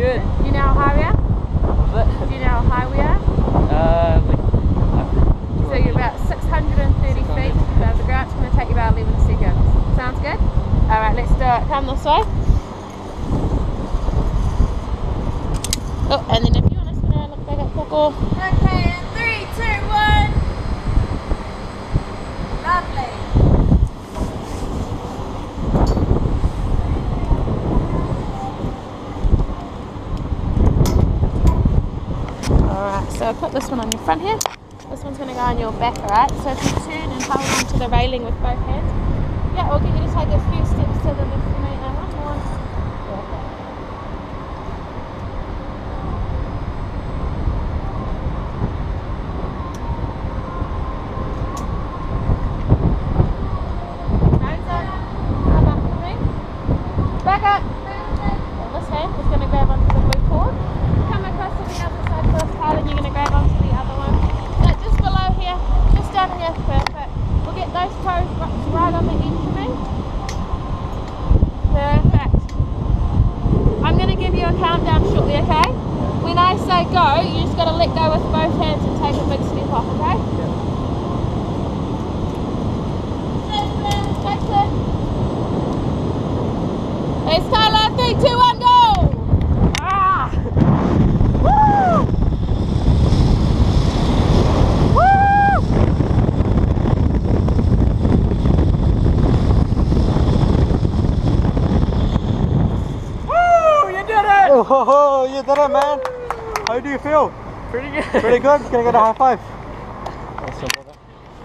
good. Do you know how high we are? What was Do you know how high we are? So you're about 630 feet above the ground. It's going to take you about 11 seconds. Sounds good? Alright, let's do it. Come this way. Oh, and then if you want to spin around, look back at Coco. Okay, in 3, 2, 1. Lovely. Alright, so put this one on your front here. This one's going to go on your back, alright? So if you turn and hold on to the railing with both hands. Yeah, we'll get you to take a few steps to the left for me now. One more. Nose up. Arm up for me. Back up. Well, this hand is going to grab onto the blue cord. Come across to the other side first, Kyle, and you're going to grab onto the other one. No, just below here, just down here, perfect. We'll get those toes right on the edge for me. Perfect. I'm going to give you a countdown shortly, okay? When I say go, you just got to let go with both hands and take a big step off, okay? Stay clear. Let's Tyler, 3, 2, 1, go! Ah! Woo! Oh, you did it, man. How do you feel? pretty good. Pretty good? Can I get a high five?